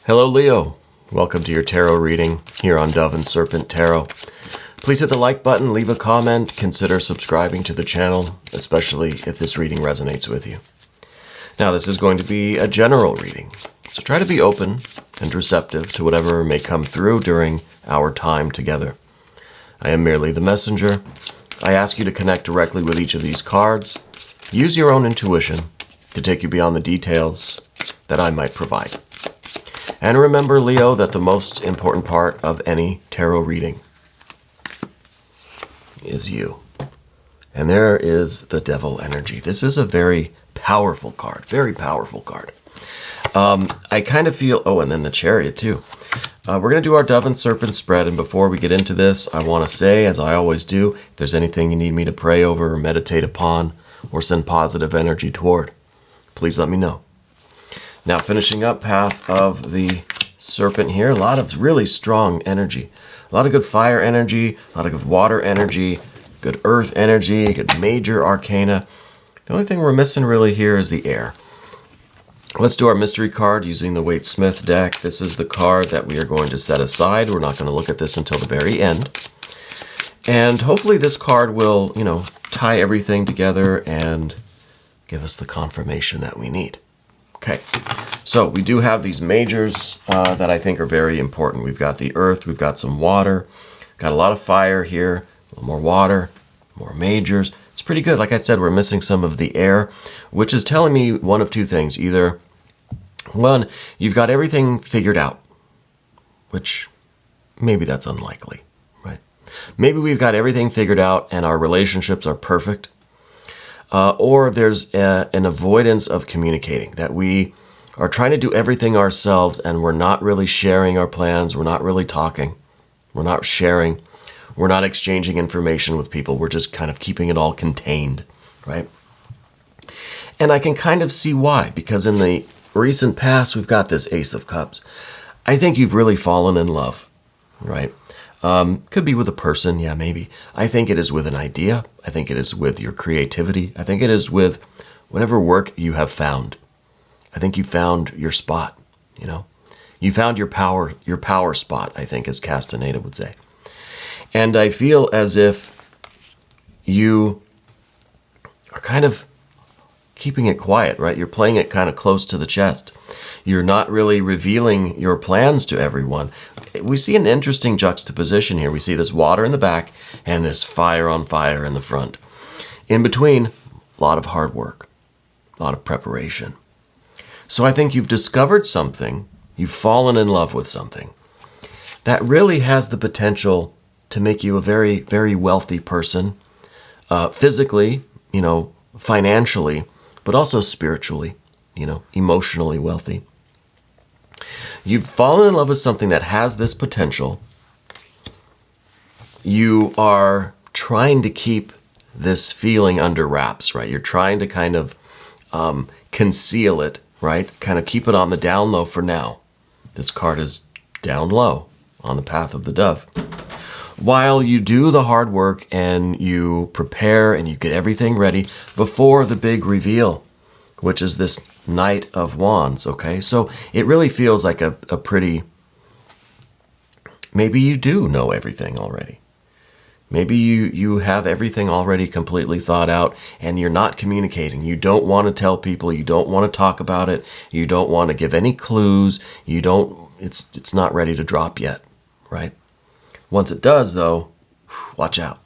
Hello Leo, welcome to your tarot reading here on Dove and Serpent Tarot. Please hit the like button, leave a comment, consider subscribing to the channel, especially if this reading resonates with you. Now this is going to be a general reading, so try to be open and receptive to whatever may come through during our time together. I am merely the messenger. I ask you to connect directly with each of these cards. Use your own intuition to take you beyond the details that I might provide. And remember, Leo, that the most important part of any tarot reading is you. And there is the devil energy. This is a very powerful card, very powerful card. I kind of feel, and then the chariot too. We're going to do our Dove and Serpent spread, and before we get into this, I want to say, as I always do, if there's anything you need me to pray over or meditate upon or send positive energy toward, please let me know. Now, finishing up Path of the Serpent here, a lot of really strong energy. A lot of good fire energy, a lot of good water energy, good earth energy, good major arcana. The only thing we're missing really here is the air. Let's do our mystery card using the Waite-Smith deck. This is the card that we are going to set aside. We're not going to look at this until the very end. And hopefully this card will, tie everything together and give us the confirmation that we need. Okay, so we do have these majors that I think are very important. We've got the earth, we've got some water, got a lot of fire here, a little more water, more majors. It's pretty good. Like I said, we're missing some of the air, which is telling me one of two things. Either, one, you've got everything figured out, which maybe that's unlikely, right? Maybe we've got everything figured out and our relationships are perfect. Or there's an avoidance of communicating, that we are trying to do everything ourselves and we're not really sharing our plans, we're not really talking, we're not sharing, we're not exchanging information with people, we're just kind of keeping it all contained, right? And I can kind of see why, because in the recent past we've got this Ace of Cups. I think you've really fallen in love, right? Could be with a person, yeah, maybe. I think it is with an idea. I think it is with your creativity. I think it is with whatever work you have found. I think you found your spot, You found your power spot, I think, as Castaneda would say. And I feel as if you are kind of keeping it quiet, right? You're playing it kind of close to the chest. You're not really revealing your plans to everyone. We see an interesting juxtaposition here. We see this water in the back and this fire on fire in the front. In between, a lot of hard work, a lot of preparation. So I think you've discovered something, you've fallen in love with something that really has the potential to make you a very, very wealthy person, physically, financially, but also spiritually, emotionally wealthy. You've fallen in love with something that has this potential. You are trying to keep this feeling under wraps, right? You're trying to kind of conceal it, right? Kind of keep it on the down low for now. This card is down low on the path of the dove. While you do the hard work and you prepare and you get everything ready before the big reveal, which is this Knight of Wands, okay? So it really feels like a pretty, maybe you do know everything already. Maybe you have everything already completely thought out and you're not communicating. You don't want to tell people, you don't want to talk about it, you don't want to give any clues, it's not ready to drop yet, right? Once it does though, watch out.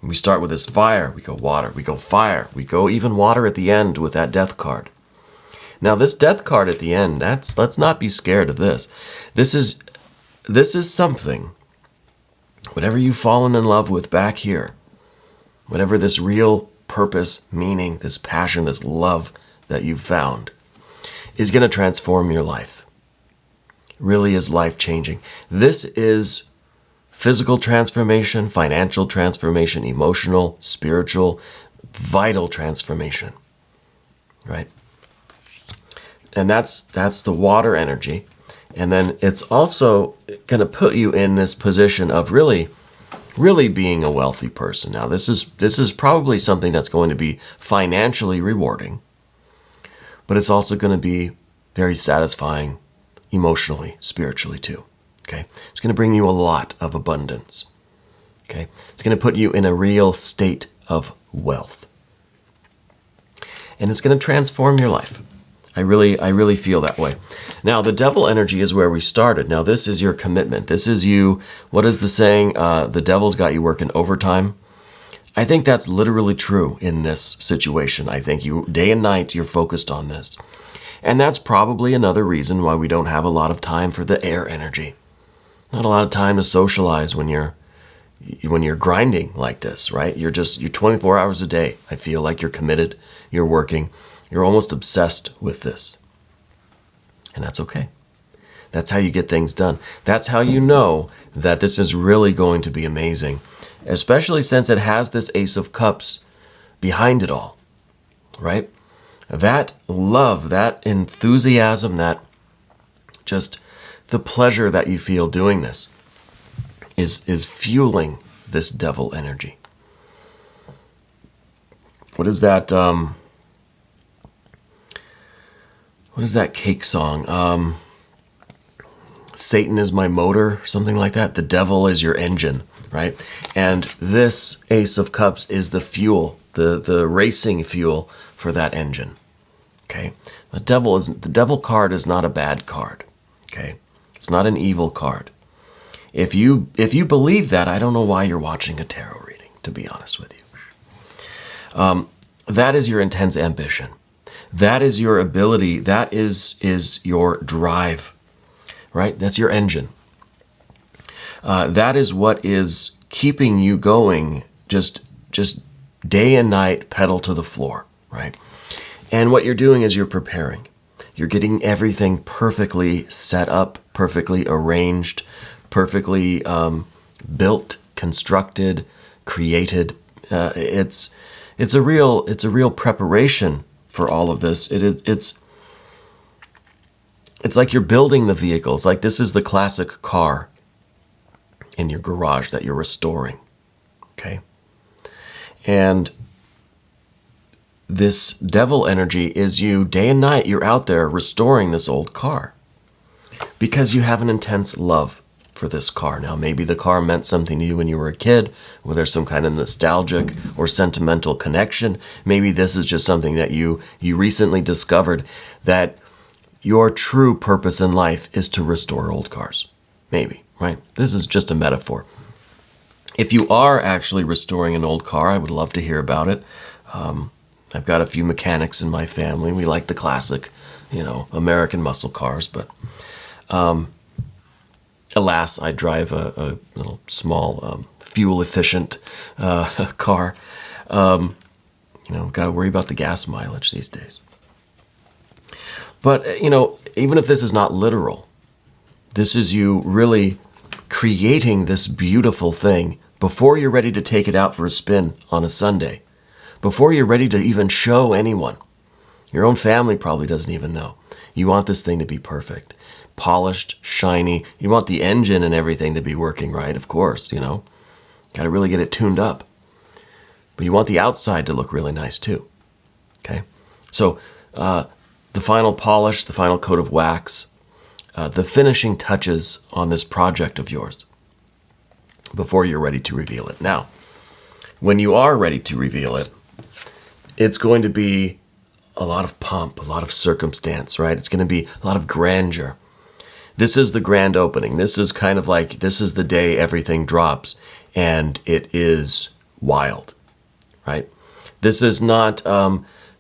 We start with this fire, we go water, we go fire, we go even water at the end with that death card. Now this death card at the end, let's not be scared of this. This is something, whatever you've fallen in love with back here, whatever this real purpose, meaning, this passion, this love that you've found, is going to transform your life. It really is life-changing. This is physical transformation, financial transformation, emotional, spiritual, vital transformation, right? And that's the water energy. And then it's also going to put you in this position of really being a wealthy person. Now, this is probably something that's going to be financially rewarding, but it's also going to be very satisfying emotionally, spiritually too. Okay? It's going to bring you a lot of abundance. Okay? It's going to put you in a real state of wealth. And it's going to transform your life. I really feel that way. Now, the devil energy is where we started. Now, this is your commitment. This is you. What is the saying? The devil's got you working overtime. I think that's literally true in this situation. I think you, day and night, you're focused on this. And that's probably another reason why we don't have a lot of time for the air energy. Not a lot of time to socialize when you're grinding like this, right? You're 24 hours a day. I feel like you're committed, you're working, you're almost obsessed with this. And that's okay. That's how you get things done. That's how you know that this is really going to be amazing, especially since it has this Ace of Cups behind it all, right? That love, that enthusiasm, that just the pleasure that you feel doing this is fueling this devil energy. What is that? What is that cake song? Satan is my motor, something like that. The devil is your engine, right? And this Ace of Cups is the fuel, the racing fuel for that engine. Okay? The devil card is not a bad card. Okay? It's not an evil card. If you believe that, I don't know why you're watching a tarot reading, to be honest with you. That is your intense ambition. That is your ability. That is your drive, right? That's your engine. That is what is keeping you going, just day and night, pedal to the floor, right? And what you're doing is you're preparing. You're getting everything perfectly set up, perfectly arranged, perfectly built, constructed, created. It's a real preparation for all of this. It's like you're building the vehicles. Like this is the classic car in your garage that you're restoring. Okay? And this devil energy is you, day and night, you're out there restoring this old car because you have an intense love for this car. Now, maybe the car meant something to you when you were a kid, or there's some kind of nostalgic or sentimental connection. Maybe this is just something that you recently discovered, that your true purpose in life is to restore old cars. Maybe, right? This is just a metaphor. If you are actually restoring an old car, I would love to hear about it. I've got a few mechanics in my family. We like the classic, American muscle cars, but alas, I drive a little small, fuel-efficient car. Got to worry about the gas mileage these days. But, even if this is not literal, this is you really creating this beautiful thing before you're ready to take it out for a spin on a Sunday, before you're ready to even show anyone. Your own family probably doesn't even know. You want this thing to be perfect. Polished, shiny. You want the engine and everything to be working right, of course, Got to really get it tuned up. But you want the outside to look really nice too. Okay? So, the final polish, the final coat of wax, the finishing touches on this project of yours before you're ready to reveal it. Now, when you are ready to reveal it, it's going to be a lot of pomp, a lot of circumstance, right? It's going to be a lot of grandeur. This is the grand opening. This is kind of like, this is the day everything drops, and it is wild, right? This is not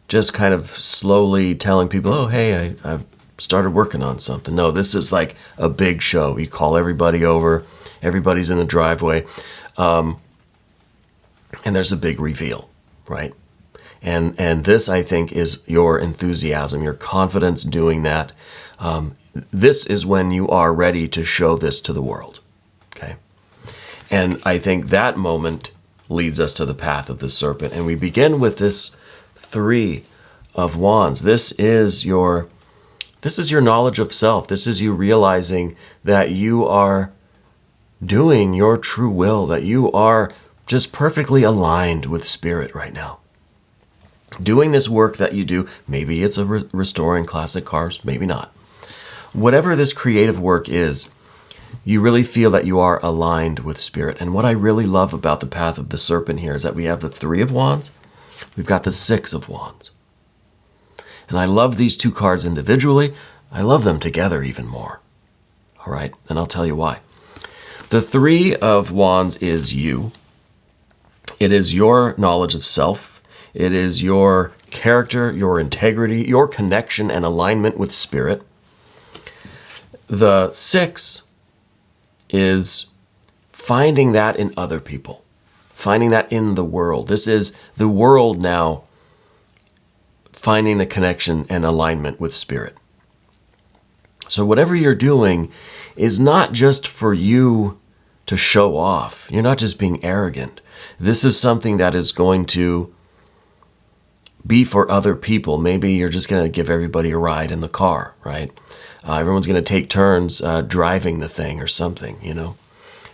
just kind of slowly telling people, oh, hey, I've started working on something. No, this is like a big show. You call everybody over, everybody's in the driveway, and there's a big reveal, right? And this, I think, is your enthusiasm, your confidence doing that. This is when you are ready to show this to the world, okay? And I think that moment leads us to the path of the serpent. And we begin with this 3 of Wands. This is your knowledge of self. This is you realizing that you are doing your true will, that you are just perfectly aligned with spirit right now. Doing this work that you do, maybe it's restoring classic cars, maybe not. whatever this creative work is, you really feel that you are aligned with Spirit. And what I really love about the Path of the Serpent here is that we have the Three of Wands, we've got the Six of Wands. And I love these two cards individually. I love them together even more. All right, and I'll tell you why. The Three of Wands is you. It is your knowledge of self. It is your character, your integrity, your connection and alignment with Spirit. The Six is finding that in other people, finding that in the world. This is the world now finding the connection and alignment with Spirit. So whatever you're doing is not just for you to show off. You're not just being arrogant. This is something that is going to be for other people. Maybe you're just going to give everybody a ride in the car, right? Everyone's going to take turns driving the thing or something, you know.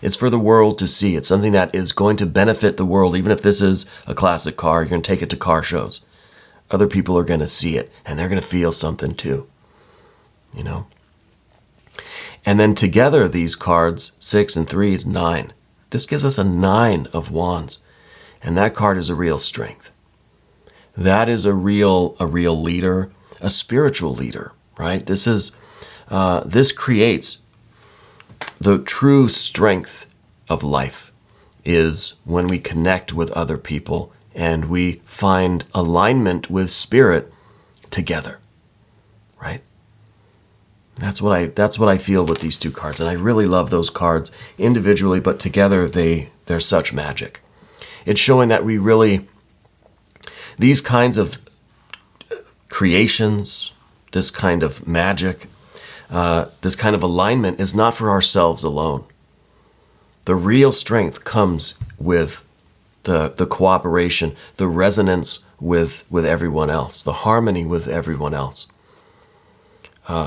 It's for the world to see. It's something that is going to benefit the world. Even if this is a classic car, you're going to take it to car shows. Other people are going to see it, and they're going to feel something too, you know. And then together, these cards, 6 and 3 is 9. This gives us a 9 of Wands, and that card is a real strength. That is a real leader, a spiritual leader, right? This creates the true strength of life is when we connect with other people and we find alignment with Spirit together, right? That's what I feel with these two cards, and I really love those cards individually, but together they're such magic. It's showing that we really, these kinds of creations, this kind of magic, this kind of alignment is not for ourselves alone. The real strength comes with the cooperation, the resonance with everyone else, the harmony with everyone else,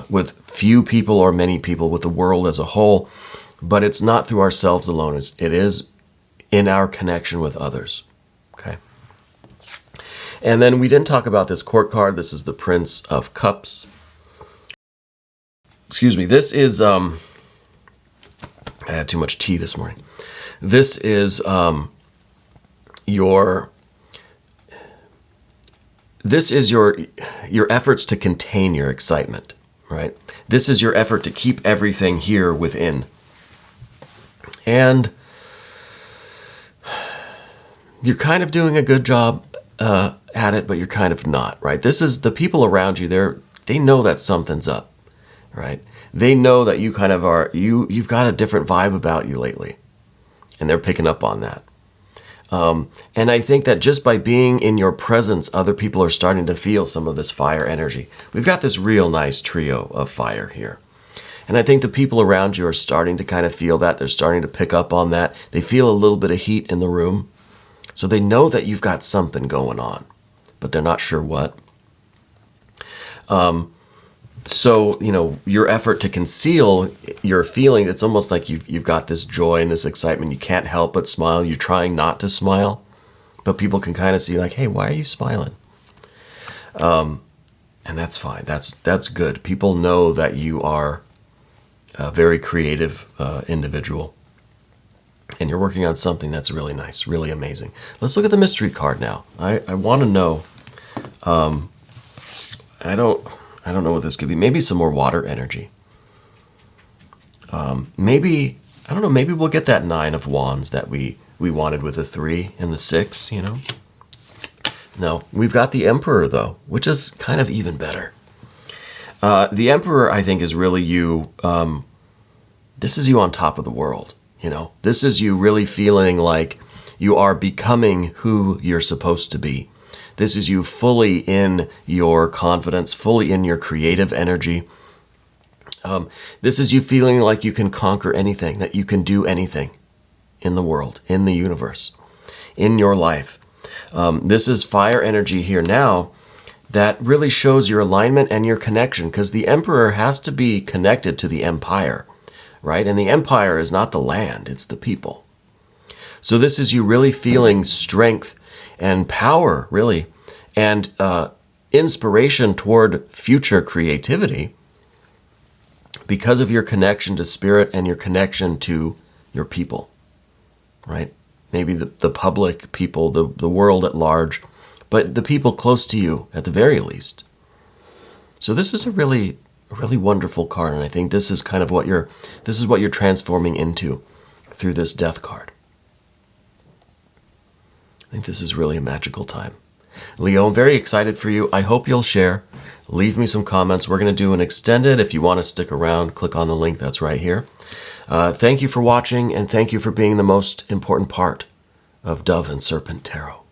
with few people or many people, with the world as a whole. But it's not through ourselves alone. It is in our connection with others. Okay. And then we didn't talk about this court card. This is the Prince of Cups. Excuse me. This is, I had too much tea this morning. This is your efforts to contain your excitement, right? This is your effort to keep everything here within. And you're kind of doing a good job at it, but you're kind of not, right? This is the people around you, they know that something's up, right? They know that you kind of are, you've got a different vibe about you lately, and they're picking up on that. And I think that just by being in your presence, other people are starting to feel some of this fire energy. We've got this real nice trio of fire here. And I think the people around you are starting to kind of feel that. They're starting to pick up on that. They feel a little bit of heat in the room. So they know that you've got something going on, but they're not sure what. So, you know, your effort to conceal your feeling, it's almost like you've got this joy and this excitement. You can't help but smile. You're trying not to smile, but people can kind of see like, hey, why are you smiling? And that's fine. That's good. People know that you are a very creative individual, and you're working on something that's really nice, really amazing. Let's look at the mystery card now. I want to know, I don't know what this could be. Maybe some more water energy. Maybe, I don't know, maybe we'll get that 9 of Wands that we wanted with the 3 and the 6, you know? No, we've got the Emperor, though, which is kind of even better. The Emperor, I think, is really you. This is you on top of the world, you know? This is you really feeling like you are becoming who you're supposed to be. This is you fully in your confidence, fully in your creative energy. This is you feeling like you can conquer anything, that you can do anything in the world, in the universe, in your life. This is fire energy here now that really shows your alignment and your connection, because the Emperor has to be connected to the Empire, right? And the Empire is not the land, it's the people. So this is you really feeling strength and power, really, and inspiration toward future creativity. because of your connection to spirit and your connection to your people, right? Maybe the public people, the world at large, but the people close to you at the very least. So this is a really wonderful card, and I think this is kind of what you're transforming into through this death card. I think this is really a magical time. Leo, I'm very excited for you. I hope you'll share. Leave me some comments. We're going to do an extended. If you want to stick around, click on the link that's right here. Thank you for watching, and thank you for being the most important part of Dove and Serpent Tarot.